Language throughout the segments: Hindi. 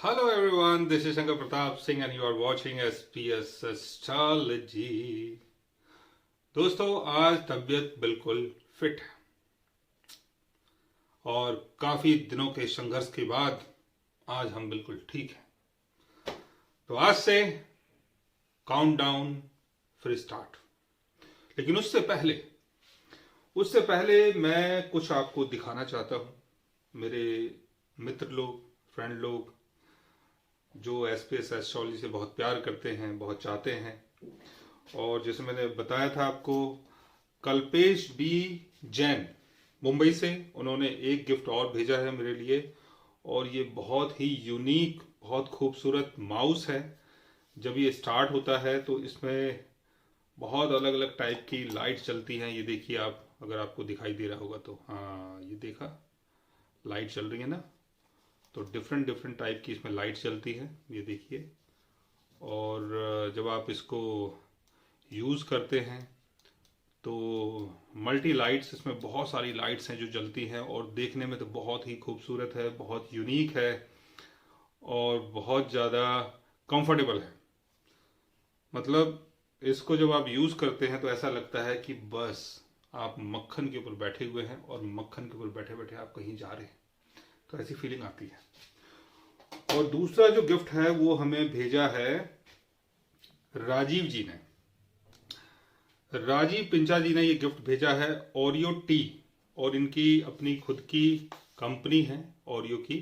Hello everyone, this is Shankar Pratap Singh and you are watching SPS Astrology। दोस्तों, आज तबीयत बिल्कुल फिट है और काफी दिनों के संघर्ष के बाद आज हम बिल्कुल ठीक हैं। तो आज से काउंटडाउन फिर स्टार्ट। लेकिन उससे पहले मैं कुछ आपको दिखाना चाहता हूं। मेरे मित्र लोग, फ्रेंड लोग जो एसपीएस एस्ट्रोलॉजी से बहुत प्यार करते हैं, बहुत चाहते हैं, और जैसे मैंने बताया था आपको, कल्पेश बी जैन मुंबई से उन्होंने एक गिफ्ट और भेजा है मेरे लिए, और ये बहुत ही यूनिक, बहुत खूबसूरत माउस है। जब ये स्टार्ट होता है तो इसमें बहुत अलग अलग टाइप की लाइट चलती हैं। ये देखिए आप, अगर आपको दिखाई दे रहा होगा तो, हाँ ये देखा, लाइट चल रही है ना। तो डिफरेंट डिफरेंट टाइप की इसमें लाइट चलती है, ये देखिए। और जब आप इसको यूज़ करते हैं तो मल्टी लाइट्स, इसमें बहुत सारी लाइट्स हैं जो जलती हैं, और देखने में तो बहुत ही खूबसूरत है, बहुत यूनिक है और बहुत ज़्यादा कंफर्टेबल है। मतलब इसको जब आप यूज़ करते हैं तो ऐसा लगता है कि बस आप मक्खन के ऊपर बैठे हुए हैं और मक्खन के ऊपर बैठे बैठे आप कहीं जा रहे हैं, तो ऐसी फीलिंग आती है। और दूसरा जो गिफ्ट है वो हमें भेजा है राजीव जी ने। राजीव पिंचा जी ने ये गिफ्ट भेजा है ओरियो टी, और इनकी अपनी खुद की कंपनी है ओरियो की,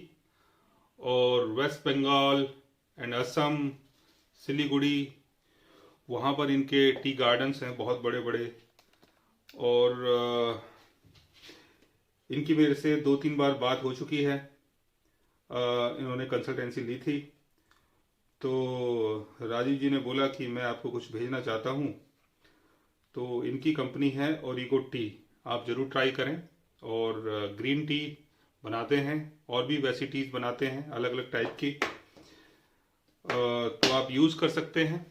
और वेस्ट बंगाल एंड असम, सिलीगुड़ी, वहाँ पर इनके टी गार्डन्स हैं बहुत बड़े बड़े। और इनकी मेरे से 2-3 बार बात हो चुकी है। इन्होंने कंसल्टेंसी ली थी, तो राजीव जी ने बोला कि मैं आपको कुछ भेजना चाहता हूँ। तो इनकी कंपनी है ओरिगो टी, आप ज़रूर ट्राई करें। और ग्रीन टी बनाते हैं और भी वैसी टीज बनाते हैं अलग अलग टाइप की, तो आप यूज़ कर सकते हैं।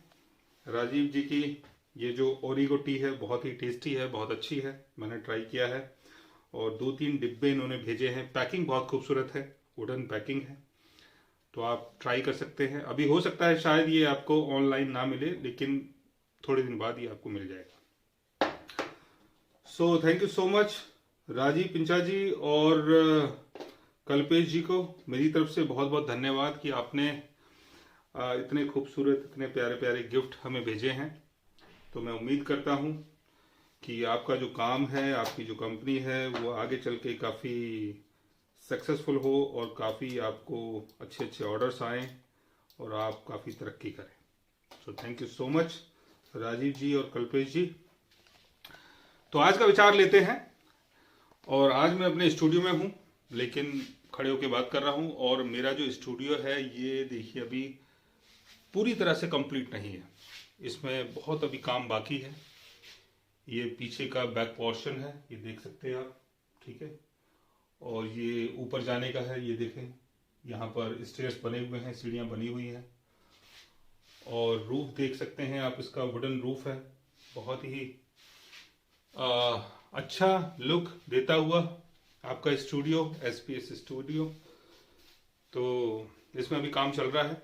राजीव जी की ये जो ओरिगो टी है बहुत ही टेस्टी है, बहुत अच्छी है, मैंने ट्राई किया है। और 2-3 डिब्बे इन्होंने भेजे हैं। पैकिंग बहुत खूबसूरत है, वुडन पैकिंग है, तो आप ट्राई कर सकते हैं। अभी हो सकता है शायद ये आपको ऑनलाइन ना मिले, लेकिन थोड़े दिन बाद ये आपको मिल जाएगा। So thank you so much Rajeev Pincha ji और कल्पेश जी को मेरी तरफ से बहुत बहुत धन्यवाद कि आपने इतने खूबसूरत, इतने प्यारे प्यारे गिफ्ट हमें भेजे हैं। तो मैं उम्मीद करता हूँ कि आपका जो काम है, आपकी जो कंपनी है, वो आगे चल के काफ़ी सक्सेसफुल हो और काफ़ी आपको अच्छे अच्छे ऑर्डर्स आएँ और आप काफ़ी तरक्की करें। So thank you so much Rajeev ji और कल्पेश जी। तो आज का विचार लेते हैं। और आज मैं अपने स्टूडियो में हूँ, लेकिन खड़े होकर बात कर रहा हूँ। और मेरा जो स्टूडियो है ये देखिए अभी पूरी तरह से कंप्लीट नहीं है, इसमें बहुत अभी काम बाकी है। ये पीछे का बैक पोर्शन है, ये देख सकते हैं आप, ठीक है। और ये ऊपर जाने का है, ये देखें यहाँ पर स्टेयर्स बने हुए हैं, सीढ़ियाँ बनी हुई हैं। और रूफ देख सकते हैं आप, इसका वुडन रूफ है, बहुत ही अच्छा लुक देता हुआ आपका स्टूडियो, एसपीएस स्टूडियो। तो इसमें अभी काम चल रहा है,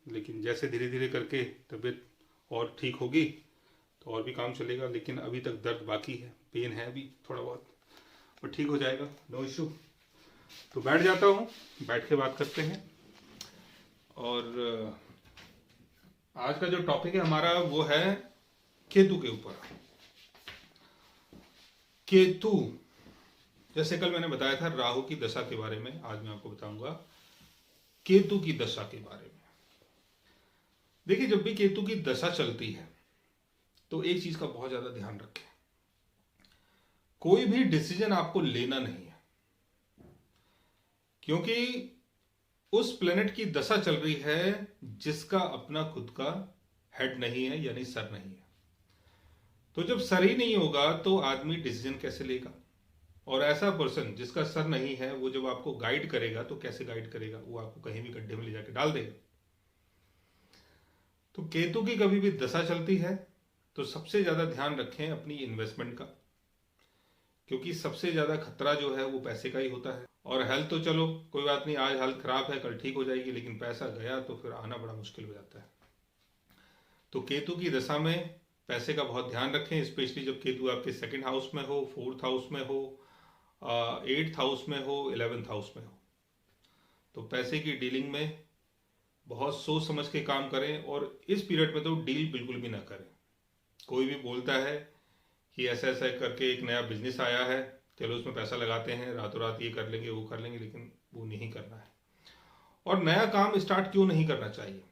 लेकिन जैसे धीरे धीरे करके तबीयत और ठीक होगी तो और भी काम चलेगा। लेकिन अभी तक दर्द बाकी है, पेन है अभी थोड़ा बहुत, पर ठीक हो जाएगा, नो इशू। तो बैठ जाता हूँ, बैठ के बात करते हैं। और आज का जो टॉपिक है हमारा वो है केतु के ऊपर। केतु, जैसे कल मैंने बताया था राहु की दशा के बारे में, आज मैं आपको बताऊंगा केतु की दशा के बारे में। देखिए, जब भी केतु की दशा चलती है तो एक चीज का बहुत ज्यादा ध्यान रखें, कोई भी डिसीजन आपको लेना नहीं है, क्योंकि उस प्लेनेट की दशा चल रही है जिसका अपना खुद का हेड नहीं है, यानी सर नहीं है। तो जब सर ही नहीं होगा तो आदमी डिसीजन कैसे लेगा? और ऐसा पर्सन जिसका सर नहीं है, वो जब आपको गाइड करेगा तो कैसे गाइड करेगा? वो आपको कहीं भी गड्ढे में ले जाके डाल देगा। तो केतु की कभी भी दशा चलती है तो सबसे ज्यादा ध्यान रखें अपनी इन्वेस्टमेंट का, क्योंकि सबसे ज्यादा खतरा जो है वो पैसे का ही होता है। और हेल्थ तो चलो कोई बात नहीं, आज हेल्थ खराब है कल ठीक हो जाएगी, लेकिन पैसा गया तो फिर आना बड़ा मुश्किल हो जाता है। तो केतु की दशा में पैसे का बहुत ध्यान रखें, स्पेशली जब केतु आपके सेकंड हाउस में हो, फोर्थ हाउस में हो, एट्थ हाउस में हो, 11th हाउस में हो। तो पैसे की डीलिंग में बहुत सोच समझ के काम करें, और इस पीरियड में तो डील बिल्कुल भी ना करें। कोई भी बोलता है कि ऐसा ऐसा करके एक नया बिजनेस आया है, चलो उसमें पैसा लगाते हैं, रातों रात ये कर लेंगे वो कर लेंगे, लेकिन वो नहीं करना है। और नया काम स्टार्ट क्यों नहीं करना चाहिए?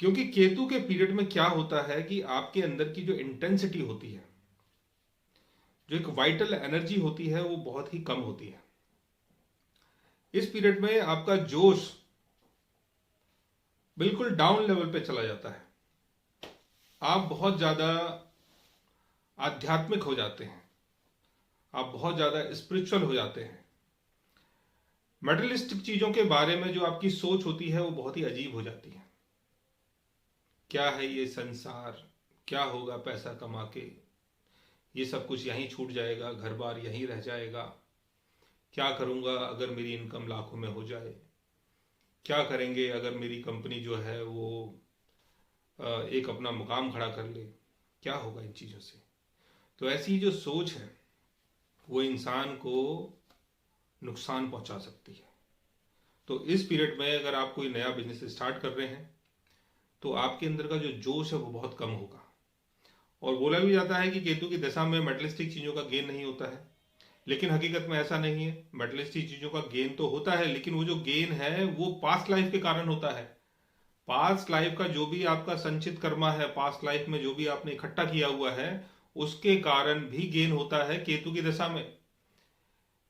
क्योंकि केतु के पीरियड में क्या होता है कि आपके अंदर की जो इंटेंसिटी होती है, जो एक वाइटल एनर्जी होती है, वो बहुत ही कम होती है। इस पीरियड में आपका जोश बिल्कुल डाउन लेवल पे चला जाता है। आप बहुत ज्यादा आध्यात्मिक हो जाते हैं, आप बहुत ज्यादा स्पिरिचुअल हो जाते हैं। मेटलिस्टिक चीजों के बारे में जो आपकी सोच होती है वो बहुत ही अजीब हो जाती है। क्या है ये संसार, क्या होगा पैसा कमा के, ये सब कुछ यहीं छूट जाएगा, घर बार यहीं रह जाएगा, क्या करूंगा अगर मेरी इनकम लाखों में हो जाए, क्या करेंगे अगर मेरी कंपनी जो है वो एक अपना मुकाम खड़ा कर ले, क्या होगा इन चीजों से। तो ऐसी जो सोच है वो इंसान को नुकसान पहुंचा सकती है। तो इस पीरियड में अगर आप कोई नया बिजनेस स्टार्ट कर रहे हैं तो आपके अंदर का जो जोश है वो बहुत कम होगा। और बोला भी जाता है कि केतु की दशा में मेटलिस्टिक चीजों का गेन नहीं होता है, लेकिन हकीकत में ऐसा नहीं है। मेटलिस्टिक चीजों का गेन तो होता है, लेकिन वो जो गेन है वो पास्ट लाइफ के कारण होता है। पास्ट लाइफ का जो भी आपका संचित कर्मा है, पास्ट लाइफ में जो भी आपने इकट्ठा किया हुआ है, उसके कारण भी गेन होता है केतु की दशा में।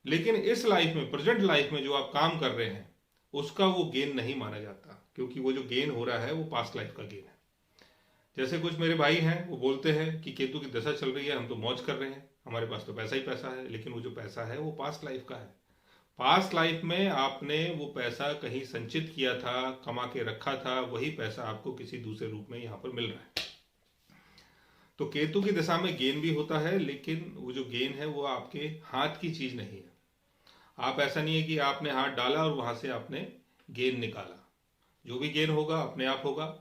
लेकिन इस लाइफ में, प्रेजेंट लाइफ में जो आप काम कर रहे हैं, उसका वो गेन नहीं माना जाता, क्योंकि वो जो गेन हो रहा है वो पास्ट लाइफ का गेन है। जैसे कुछ मेरे भाई हैं, वो बोलते हैं कि केतु की दशा चल रही है, हम तो मौज कर रहे हैं, हमारे पास तो पैसा ही पैसा है, लेकिन वो जो पैसा है वो पास्ट लाइफ का है। पास्ट लाइफ में आपने वो पैसा कहीं संचित किया था, कमा के रखा था, वही पैसा आपको किसी दूसरे रूप में यहाँ पर मिल रहा है। तो केतु की दशा में गेन भी होता है, लेकिन वो जो गेन है वो आपके हाथ की चीज नहीं है। आप ऐसा नहीं है कि आपने हाथ डाला और वहां से आपने गेन निकाला। जो भी गेन होगा अपने आप होगा।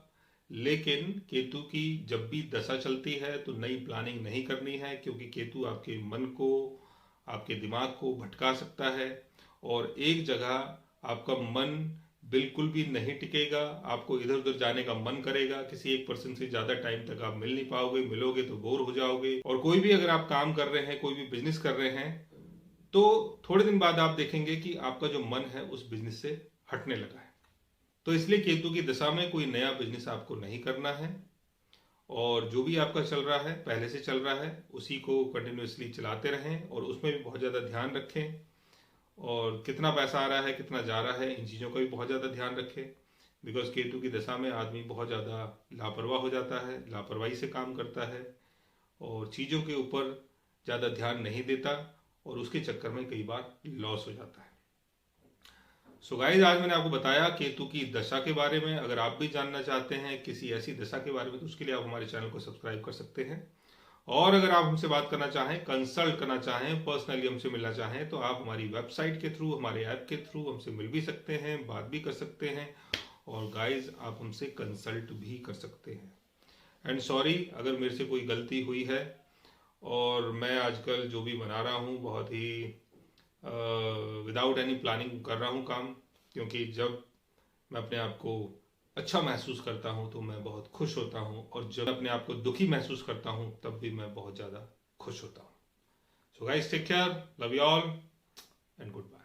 लेकिन केतु की जब भी दशा चलती है तो नई प्लानिंग नहीं करनी है, क्योंकि केतु आपके मन को, आपके दिमाग को भटका सकता है, और एक जगह आपका मन बिल्कुल भी नहीं टिकेगा। आपको इधर उधर जाने का मन करेगा, किसी एक पर्सन से ज्यादा टाइम तक आप मिल नहीं पाओगे, मिलोगे तो बोर हो जाओगे। और कोई भी अगर आप काम कर रहे हैं, कोई भी बिजनेस कर रहे हैं, तो थोड़े दिन बाद आप देखेंगे कि आपका जो मन है उस बिजनेस से हटने लगा है। तो इसलिए केतु की दशा में कोई नया बिजनेस आपको नहीं करना है, और जो भी आपका चल रहा है, पहले से चल रहा है, उसी को कंटिन्यूअसली चलाते रहें, और उसमें भी बहुत ज़्यादा ध्यान रखें। और कितना पैसा आ रहा है, कितना जा रहा है, इन चीज़ों का भी बहुत ज़्यादा ध्यान रखें। बिकॉज केतु की दशा में आदमी बहुत ज़्यादा लापरवाह हो जाता है, लापरवाही से काम करता है, और चीज़ों के ऊपर ज़्यादा ध्यान नहीं देता, और उसके चक्कर में कई बार लॉस हो जाता है। सो गाइस, आज मैंने आपको बताया केतु की दशा के बारे में। अगर आप भी जानना चाहते हैं किसी ऐसी दशा के बारे में, तो उसके लिए आप हमारे चैनल को सब्सक्राइब कर सकते हैं। और अगर आप हमसे बात करना चाहें, कंसल्ट करना चाहें, पर्सनली हमसे मिलना चाहें, तो आप हमारी वेबसाइट के थ्रू, हमारे ऐप के थ्रू हमसे मिल भी सकते हैं, बात भी कर सकते हैं, और गाइज आप हमसे कंसल्ट भी कर सकते हैं। एंड सॉरी अगर मेरे से कोई गलती हुई है, और मैं आजकल जो भी बना रहा हूँ बहुत ही विदाउट एनी प्लानिंग कर रहा हूँ काम, क्योंकि जब मैं अपने आप को अच्छा महसूस करता हूँ तो मैं बहुत खुश होता हूँ, और जब अपने आप को दुखी महसूस करता हूँ तब भी मैं बहुत ज़्यादा खुश होता हूँ। So guys, take care, love you all and good bye.